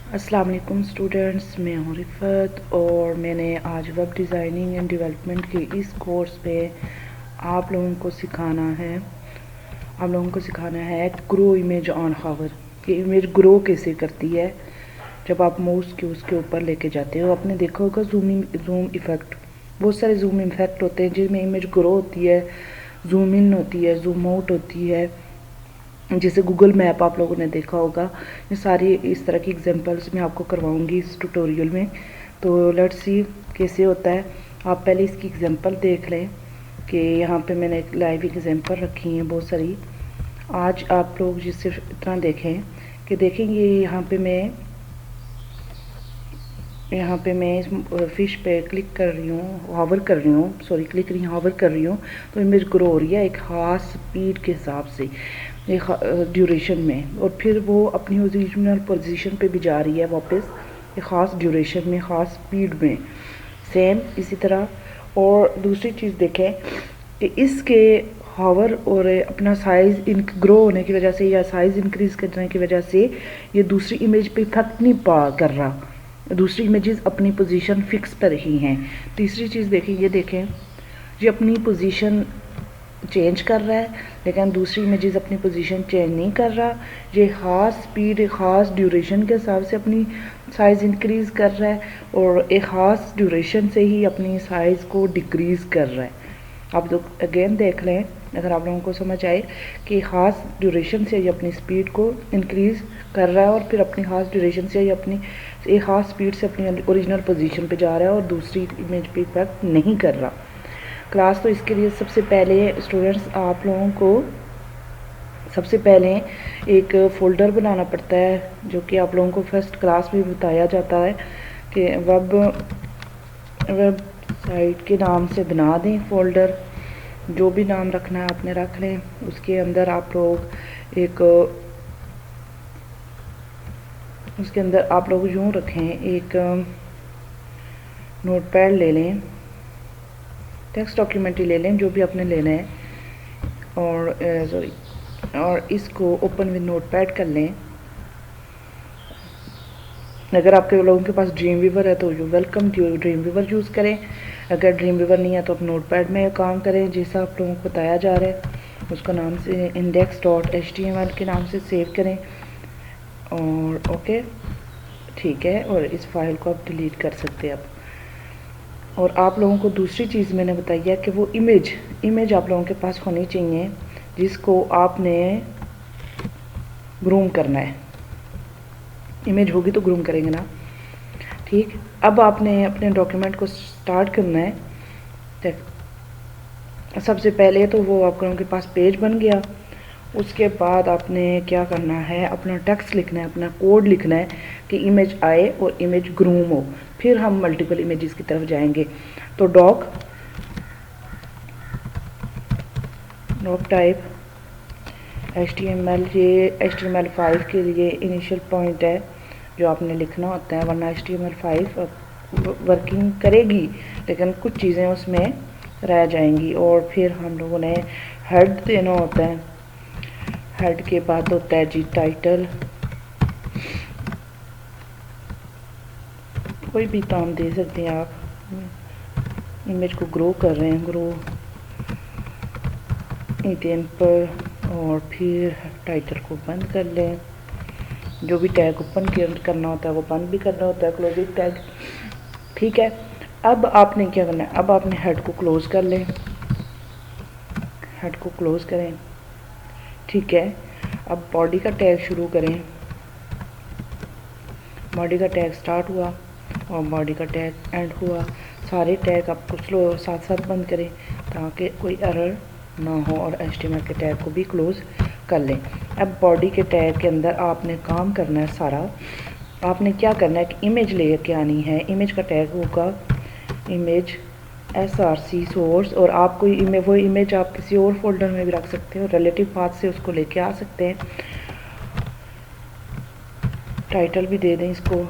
अस्सलाम वालेकुम स्टूडेंट्स, मैं हूँ रिफ़त और मैंने आज वेब डिज़ाइनिंग एंड डेवलपमेंट के इस कोर्स पे आप लोगों को सिखाना है ग्रो इमेज ऑन हावर कि इमेज ग्रो कैसे करती है जब आप माउस के उसके ऊपर लेके जाते हो। आपने देखा होगा जूम इफ़ेक्ट, बहुत सारे जूम इफ़ेक्ट होते हैं जिनमें इमेज ग्रो होती है, जूम इन होती है, जूम आउट होती है। जैसे गूगल मैप आप लोगों ने देखा होगा। ये सारी इस तरह की एग्जांपल्स मैं आपको करवाऊंगी इस ट्यूटोरियल में। तो लेट्स सी कैसे होता है। आप पहले इसकी एग्जांपल देख लें कि यहाँ पे मैंने एक लाइव एग्जांपल रखी हैं बहुत सारी। आज आप लोग जिससे इतना देखें कि देखेंगे यहाँ पे मैं इस फिश पे क्लिक कर रही हूँ, हावर कर रही हूँ, सॉरी क्लिक नहीं हावर कर रही हूँ, तो इमेज ग्रो हो रही है एक ख़ास स्पीड के हिसाब से, एक ड्यूरेशन में, और फिर वो अपनी ओरिजिनल पोजीशन पे भी जा रही है वापस एक ख़ास ड्यूरेशन में, ख़ास स्पीड में। सेम इसी तरह और दूसरी चीज़ देखें कि इसके हावर और अपना साइज़ ग्रो होने की वजह से या साइज़ इंक्रीज़ करने की वजह से ये दूसरी इमेज पे इफेक्ट नहीं कर रहा, दूसरी इमेजेस अपनी पोजीशन फिक्स पर ही हैं। तीसरी चीज़ देखें, ये देखें ये अपनी पोजीशन चेंज कर रहा है लेकिन दूसरी इमेजेस अपनी पोजीशन चेंज नहीं कर रहा। ये ख़ास स्पीड, एक ख़ास ड्यूरेशन के हिसाब से अपनी साइज़ इंक्रीज़ कर रहा है और एक ख़ास ड्यूरेशन से ही अपनी साइज़ को डिक्रीज़ कर रहा है। आप लोग अगेन देख लें अगर आप लोगों को समझ आए कि ख़ास ड्यूरेशन से ये अपनी स्पीड को इंक्रीज़ कर रहा है और फिर अपनी ख़ास ड्यूरेशन से ये अपनी एक ख़ास स्पीड से अपनी ओरिजिनल पोजीशन पे जा रहा है और दूसरी इमेज पे इफेक्ट नहीं कर रहा। क्लास तो इसके लिए सबसे पहले स्टूडेंट्स आप लोगों को सबसे पहले एक फ़ोल्डर बनाना पड़ता है, जो कि आप लोगों को फर्स्ट क्लास में बताया जाता है कि वेबसाइट के नाम से बना दें फ़ोल्डर। जो भी नाम रखना है आपने रख लें। उसके अंदर आप लोग यूँ रखें, एक नोटपैड ले लें, टेक्स्ट डॉक्यूमेंट ही ले लें जो भी आपने लेना है, और इसको ओपन विद नोटपैड कर लें। अगर आपके लोगों के पास ड्रीम वीवर है तो you welcome dream weaver use करें। अगर ड्रीम वीवर नहीं है तो आप नोटपैड में काम करें जैसा आप लोगों को बताया जा रहा है। उसका नाम से index.html के नाम से सेव करें और ओके ठीक है, और इस फाइल को आप डिलीट कर सकते हैं अब। और आप लोगों को दूसरी चीज़ मैंने बताई है कि वो इमेज आप लोगों के पास होनी चाहिए जिसको आपने ग्रूम करना है। इमेज होगी तो ग्रूम करेंगे ना, ठीक। अब आपने अपने डॉक्यूमेंट को स्टार्ट करना है। सबसे पहले तो वो आप लोगों के पास पेज बन गया। उसके बाद आपने क्या करना है, अपना टेक्स्ट लिखना है, अपना कोड लिखना है कि इमेज आए और इमेज ग्रूम हो। फिर हम मल्टीपल इमेजेस की तरफ जाएंगे। तो डॉक टाइप HTML, ये HTML5 के लिए इनिशियल पॉइंट है जो आपने लिखना होता है, वरना HTML5 वर्किंग करेगी लेकिन कुछ चीज़ें उसमें रह जाएंगी। और फिर हम लोगों ने हेड देना होता है। हेड के बाद होता है जी टाइटल। कोई भी काम दे सकते हैं आप। इमेज को ग्रो कर रहे हैं, ग्रो एग्जाम्पल, और फिर टाइटल को बंद कर लें। जो भी टैग ओपन करना होता है वो बंद भी करना होता है, क्लोजिंग टैग, ठीक है। अब आपने क्या करना है, अब आपने हेड को क्लोज़ कर लें, हेड को क्लोज़ करें, ठीक है। अब बॉडी का टैग शुरू करें। बॉडी का टैग स्टार्ट हुआ और बॉडी का टैग एंड हुआ। सारे टैग आपको स्लो साथ साथ बंद करें ताकि कोई एरर ना हो, और HTML के टैग को भी क्लोज़ कर लें। अब बॉडी के टैग के अंदर आपने काम करना है सारा। आपने क्या करना है कि इमेज ले के आनी है। इमेज का टैग होगा इमेज src सोर्स, और आप कोई वो इमेज आप किसी और फोल्डर में भी रख सकते हो, रिलेटिव पाथ से उसको लेके आ सकते हैं। टाइटल भी दे दें इसको,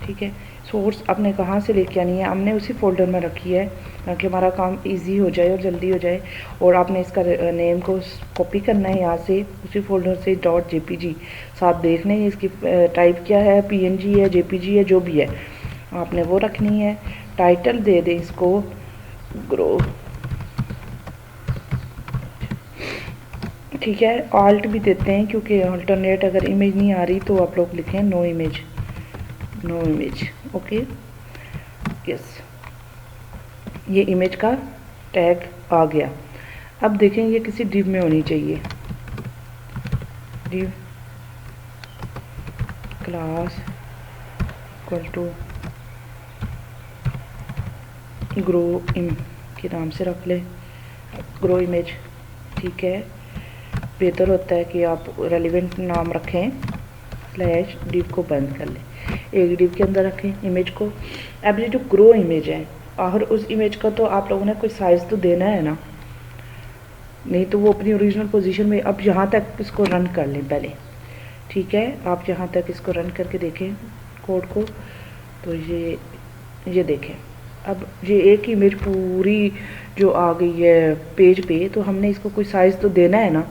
ठीक है। सोर्स आपने कहाँ से लेके आनी है, हमने उसी फोल्डर में रखी है। ताकि हमारा काम इजी हो जाए और जल्दी हो जाए। और आपने इसका नेम को कॉपी करना है यहाँ से, उसी फोल्डर से .jpg। साथ देख लें इसकी टाइप क्या है, png है, jpg है, जो भी है आपने वो रखनी है। टाइटल दे दें इसको ग्रो, ठीक है। ऑल्ट भी देते हैं क्योंकि अल्टरनेट अगर इमेज नहीं आ रही तो आप लोग लिखें no image, no image, okay yes. ये इमेज का टैग आ गया। अब देखें ये किसी डिव में होनी चाहिए, div class equal to grow इम के नाम से रख ले, ग्रो इमेज, ठीक है। बेहतर होता है कि आप रेलिवेंट नाम रखें, स्लैश डिव को बंद कर लें, एक डिव के अंदर रखें इमेज को। अब ये जो ग्रो इमेज है, और उस इमेज का तो आप लोगों ने कोई साइज़ तो देना है ना, नहीं तो वो अपनी ओरिजिनल पोजीशन में। अब यहाँ तक इसको रन कर लें पहले, ठीक है। आप यहाँ तक इसको रन करके देखें कोड को, तो ये देखें अब ये एक इमेज पूरी जो आ गई है पेज पे, तो हमने इसको कोई साइज़ तो देना है ना,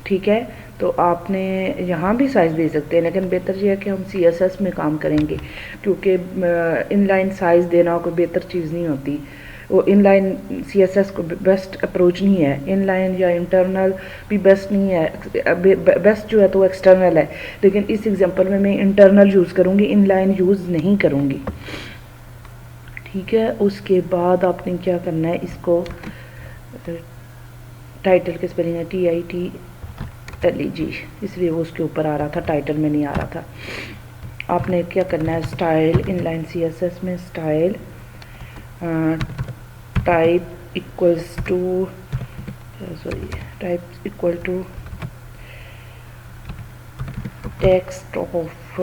ठीक है। तो आपने यहाँ भी साइज़ दे सकते हैं, लेकिन बेहतर ये है कि हम CSS में काम करेंगे, क्योंकि इनलाइन साइज़ देना कोई बेहतर चीज़ नहीं होती। वो इनलाइन CSS को बेस्ट अप्रोच नहीं है, इनलाइन या इंटरनल भी बेस्ट नहीं है। बेस्ट जो है तो एक्सटर्नल है, लेकिन इस एग्जांपल में मैं इंटरनल यूज़ करूँगी, इनलाइन यूज़ नहीं करूँगी, ठीक है। उसके बाद आपने क्या करना है, इसको टाइटल के स्पेलिंग है TITLEG, इसलिए वो उसके ऊपर आ रहा था, टाइटल में नहीं आ रहा था। आपने क्या करना है, स्टाइल इनलाइन CSS में style type equals to type equal to text of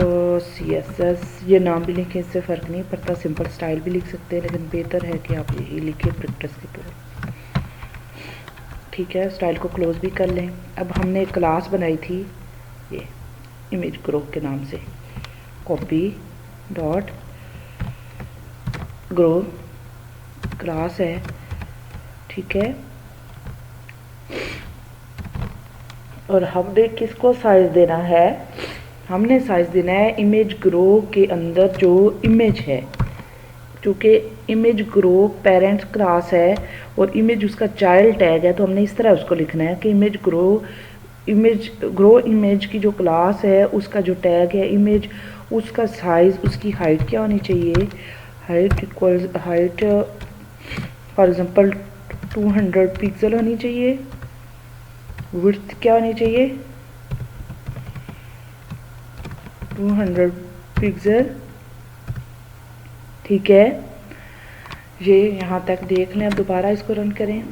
CSS। ये नाम भी लिखें, इससे फ़र्क नहीं पड़ता, सिंपल स्टाइल भी लिख सकते हैं, लेकिन बेहतर है कि आप यही लिखें प्रैक्टिस के तौर, ठीक है। स्टाइल को क्लोज भी कर लें। अब हमने एक क्लास बनाई थी ये इमेज ग्रो के नाम से, कॉपी डॉट ग्रो क्लास है, ठीक है। और हमने किसको साइज देना है, हमने साइज देना है इमेज ग्रो के अंदर जो इमेज है, क्योंकि इमेज ग्रो पेरेंट्स क्लास है और इमेज उसका चाइल्ड टैग है, तो हमने इस तरह उसको लिखना है कि इमेज ग्रो इमेज की जो क्लास है उसका जो टैग है इमेज, उसका साइज, उसकी हाइट क्या होनी चाहिए, height equals height for example 200 pixel होनी चाहिए, विड्थ क्या होनी चाहिए 200 पिक्सल, ठीक है। ये यहाँ तक देख लें। अब दोबारा इसको रन करें,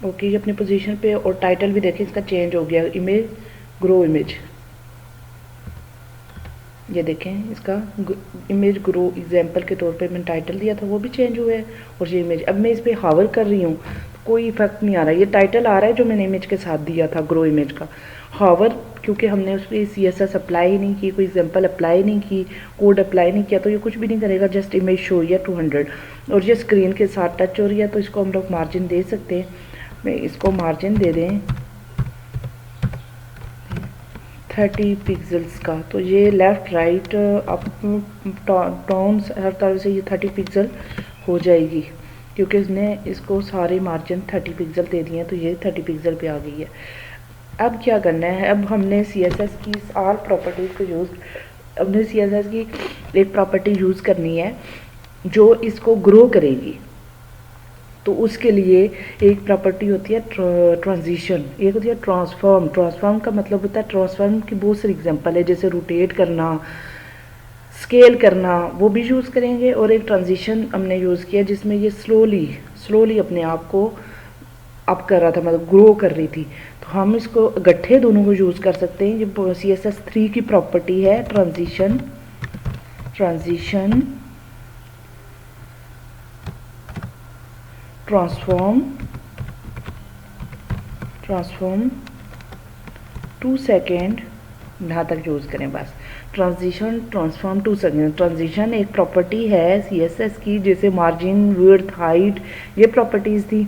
ओके ये अपनी पोजीशन पे। और टाइटल भी देखें इसका चेंज हो गया, इमेज ग्रो इमेज, ये देखें इसका इमेज ग्रो एग्जाम्पल के तौर पे मैंने टाइटल दिया था, वो भी चेंज हुआ है। और ये इमेज, अब मैं इस पर हावर कर रही हूँ तो कोई इफेक्ट नहीं आ रहा, ये टाइटल आ रहा है जो मैंने इमेज के साथ दिया था ग्रो इमेज का। हावर क्योंकि हमने उस पर CSS अप्लाई नहीं की, कोई एग्जाम्पल अप्लाई नहीं की, कोड अप्लाई नहीं किया, तो ये कुछ भी नहीं करेगा, जस्ट इमेज शो हुई है 200। और ये स्क्रीन के साथ टच हो रही है, तो इसको हम लोग मार्जिन दे सकते हैं। मैं इसको मार्जिन दे दें 30 पिक्सल्स का, तो ये लेफ़्ट राइट अप टोन्स हर तरह से ये 30 पिक्सल हो जाएगी, क्योंकि इसने इसको सारे मार्जिन 30 पिक्सल दे दिए हैं, तो ये 30 पिक्सल पे आ गई है। अब क्या करना है, अब हमने CSS की आल प्रॉपर्टीज़ को हमने CSS की एक प्रॉपर्टी यूज़ करनी है जो इसको ग्रो करेगी। तो उसके लिए एक प्रॉपर्टी होती है ट्रांजिशन, एक होती है ट्रांसफॉर्म। ट्रांसफॉर्म का मतलब होता है, ट्रांसफॉर्म की बहुत सारी एग्जांपल है, जैसे रोटेट करना, स्केल करना, वो भी यूज़ करेंगे। और एक ट्रांजिशन हमने यूज़ किया जिसमें ये स्लोली अपने आप को अप कर रहा था, मतलब ग्रो कर रही थी, तो हम इसको इकट्ठे दोनों को यूज़ कर सकते हैं। ये CSS 3 की प्रॉपर्टी है, ट्रांजिशन ट्रांसफॉर्म 2 सेकेंड यहाँ तक यूज़ करें बस। Transition transform two second. Transition एक प्रॉपर्टी है CSS की, जैसे मार्जिन, विड्थ, हाइट, ये प्रॉपर्टीज़ थी।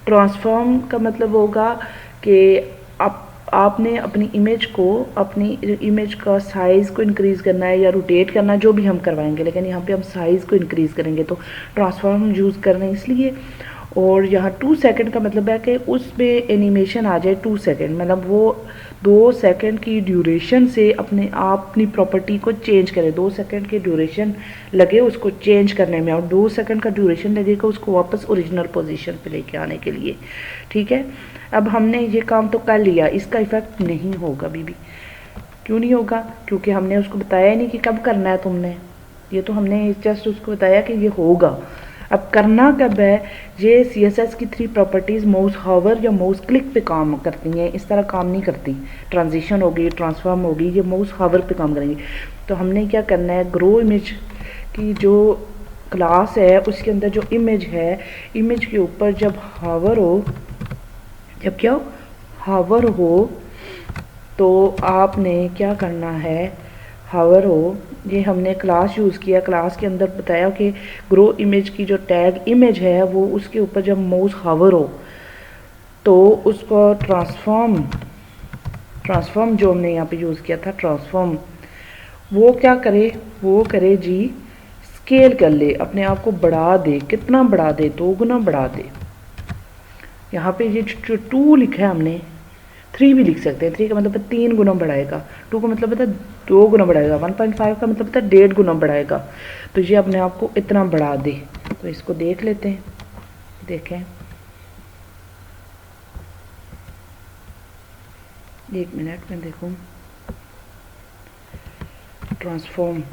ट्रांसफॉर्म का मतलब होगा कि आपने अपनी इमेज का साइज़ को इंक्रीज़ करना है या रोटेट करना, जो भी हम करवाएंगे, लेकिन यहाँ पे हम साइज़ को इंक्रीज़ करेंगे तो ट्रांसफॉर्म यूज़ कर रहे हैं इसलिए। और यहाँ 2 सेकंड का मतलब है कि उसमें एनिमेशन आ जाए 2 सेकंड, मतलब वो 2 सेकंड की ड्यूरेशन से अपनी प्रॉपर्टी को चेंज करें। 2 सेकंड की ड्यूरेशन लगे उसको चेंज करने में, और 2 सेकंड का ड्यूरेशन लगेगा उसको वापस ओरिजिनल पोजीशन पे लेके आने के लिए। ठीक है, अब हमने ये काम तो कर लिया, इसका इफ़ेक्ट नहीं होगा बीबी। क्यों नहीं होगा? क्योंकि हमने उसको बताया ही नहीं कि कब करना है तुमने, ये तो हमने जस्ट उसको बताया कि ये होगा। अब करना कब है? ये CSS की 3 प्रॉपर्टीज़ माउस हॉवर या माउस क्लिक पे काम करती हैं, इस तरह काम नहीं करती। ट्रांजिशन होगी, ट्रांसफॉर्म होगी, ये माउस हॉवर पे काम करेंगी। तो हमने क्या करना है, ग्रो इमेज की जो क्लास है उसके अंदर जो इमेज है, इमेज के ऊपर जब हॉवर हो, जब क्या हॉवर हो, तो आपने क्या करना है, हावर हो, ये हमने क्लास यूज़ किया। क्लास के अंदर बताया कि ग्रो इमेज की जो टैग इमेज है वो उसके ऊपर जब माउस हावर हो तो उसको ट्रांसफॉर्म जो हमने यहाँ पे यूज़ किया था ट्रांसफॉर्म, वो क्या करे, वो करे जी स्केल कर ले, अपने आप को बढ़ा दे। कितना बढ़ा दे? 2 गुना बढ़ा दे। यहाँ पे ये जो 2 लिखा है हमने, 3 भी लिख सकते हैं। 3 का मतलब 3 गुना बढ़ाएगा, 2 का मतलब है 2 गुना बढ़ाएगा, 1.5 का मतलब है 1.5 गुना बढ़ाएगा। तो ये अपने आप को इतना बढ़ा दे। तो इसको देख लेते हैं, देखें 1 मिनट में देखूं। ट्रांसफॉर्म,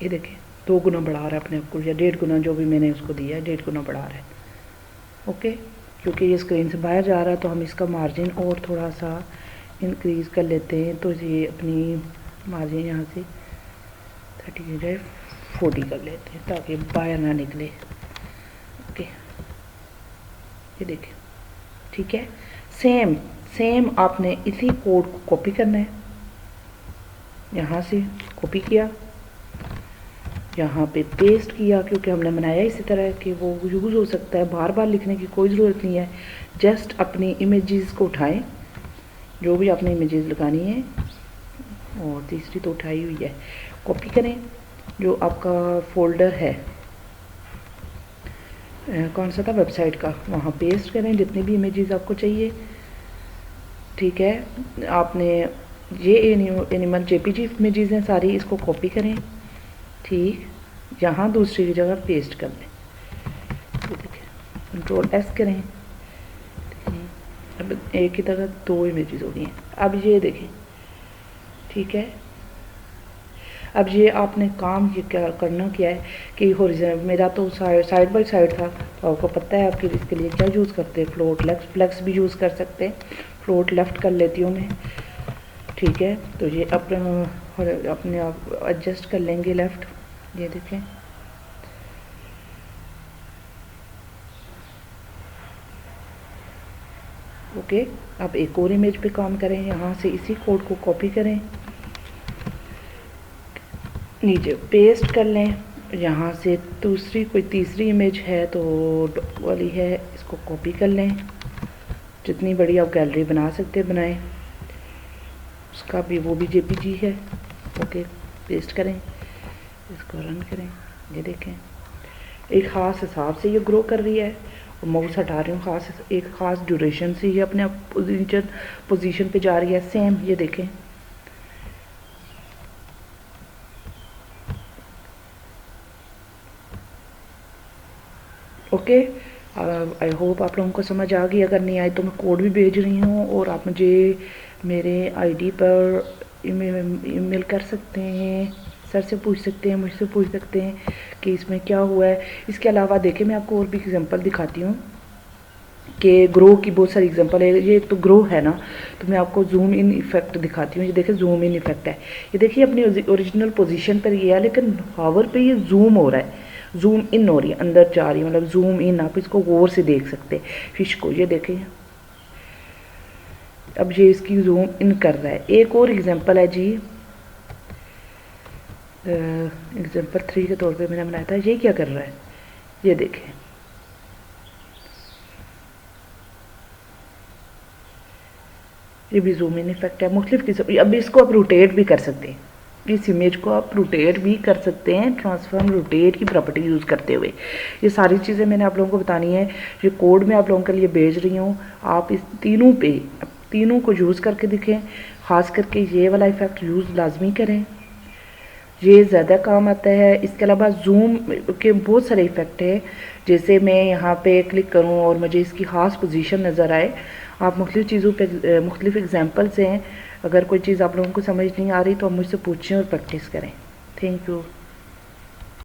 ये देखें 2 गुना बढ़ा रहा है अपने आप को, या 1.5 गुना जो भी मैंने उसको दिया है 1.5 गुना बढ़ा रहा है। ओके, क्योंकि ये स्क्रीन से बाहर जा रहा है तो हम इसका मार्जिन और थोड़ा सा इंक्रीज़ कर लेते हैं। तो ये अपनी मार्जिन यहाँ से 30 की जाए 40 कर लेते हैं ताकि बाहर ना निकले। ओके, ये देखिए, ठीक है। सेम आपने इसी कोड को कॉपी करना है, यहाँ से कॉपी किया, यहाँ पे पेस्ट किया, क्योंकि हमने बनाया इसी तरह कि वो यूज़ हो सकता है, बार बार लिखने की कोई ज़रूरत नहीं है। जस्ट अपनी इमेजेस को उठाएं, जो भी आपने इमेजेस लगानी है, और तीसरी तो उठाई हुई है, कॉपी करें जो आपका फोल्डर है, कौन सा था, वेबसाइट का, वहाँ पेस्ट करें जितनी भी इमेजेस आपको चाहिए। ठीक है, आपने ये एनिमल JPG इमेजेस हैं सारी, इसको कॉपी करें, ठीक, यहाँ दूसरी की जगह पेस्ट कर दें। कंट्रोल S करें, अब एक ही जगह 2 इमेजेस हो गई हैं। अब ये देखें, ठीक है। अब ये आपने काम ये क्या करना क्या है कि हॉरिजॉन्टल, मेरा तो साइड बाय साइड था, तो आपको पता है आपके इसके लिए क्या यूज़ करते हैं, फ्लोट लेफ्ट, फ्लेक्स भी यूज़ कर सकते हैं। फ्लोट लेफ़्ट कर लेती हूँ मैं, ठीक है। तो ये अपने आप एडजस्ट कर लेंगे लेफ़्ट, ये देखें, ओके। अब एक और इमेज पे काम करें, यहाँ से इसी कोड को कॉपी करें, नीचे पेस्ट कर लें, यहाँ से दूसरी कोई तीसरी इमेज है तो वाली है, इसको कॉपी कर लें, जितनी बड़ी आप गैलरी बना सकते हैं बनाएं, उसका भी वो भी JPG है, ओके। पेस्ट करें, इसको रन करें, ये देखें एक ख़ास हिसाब से ये ग्रो कर रही है, और माउस हटा रही हूँ, एक ख़ास ड्यूरेशन से ये अपने आप पोजीशन पे जा रही है। सेम ये देखें, ओके। आई होप आप लोगों को समझ आ गई, अगर नहीं आई तो मैं कोड भी भेज रही हूँ, और आप मुझे मेरे ID पर ईमेल कर सकते हैं, सर से पूछ सकते हैं, मुझसे पूछ सकते हैं कि इसमें क्या हुआ है। इसके अलावा देखिए मैं आपको और भी एग्जांपल दिखाती हूँ कि ग्रो की बहुत सारी एग्जांपल है। ये तो ग्रो है ना, तो मैं आपको जूम इन इफेक्ट दिखाती हूँ। ये देखिए जूम इन इफेक्ट है, ये देखिए अपनी ओरिजिनल पोजीशन पर ये है, लेकिन हावर पे ये जूम हो रहा है, जूम इन हो रही है, अंदर जा रही है, मतलब जूम इन। आप इसको गौर से देख सकते हैं फिश को, ये देखें अब ये इसकी जूम इन कर रहा है। एक और एग्जांपल है जी, एग्जांपल 3 के तौर पे मैंने बनाया था। ये क्या कर रहा है, ये देखें, ये भी जूम इन इफेक्ट है। मुख्तलिफ किस्म, अब इसको आप रोटेट भी कर सकते हैं, इस इमेज को आप रोटेट भी कर सकते हैं, ट्रांसफॉर्म रोटेट की प्रॉपर्टी यूज़ करते हुए। ये सारी चीज़ें मैंने आप लोगों को बतानी है, ये कोड मैं आप लोगों के लिए भेज रही हूँ। आप इस तीनों को यूज़ करके दिखें, ख़ास करके ये वाला इफ़ेक्ट यूज़ लाजमी करें, ये ज़्यादा काम आता है। इसके अलावा जूम के बहुत सारे इफ़ेक्ट है, जैसे मैं यहाँ पे क्लिक करूँ और मुझे इसकी ख़ास पोजीशन नज़र आए। आप मुख्तलिफ़ चीज़ों पे मुख्तलिफ़ एग्जांपल्स हैं, अगर कोई चीज़ आप लोगों को समझ नहीं आ रही तो आप मुझसे पूछें और प्रैक्टिस करें। Thank you.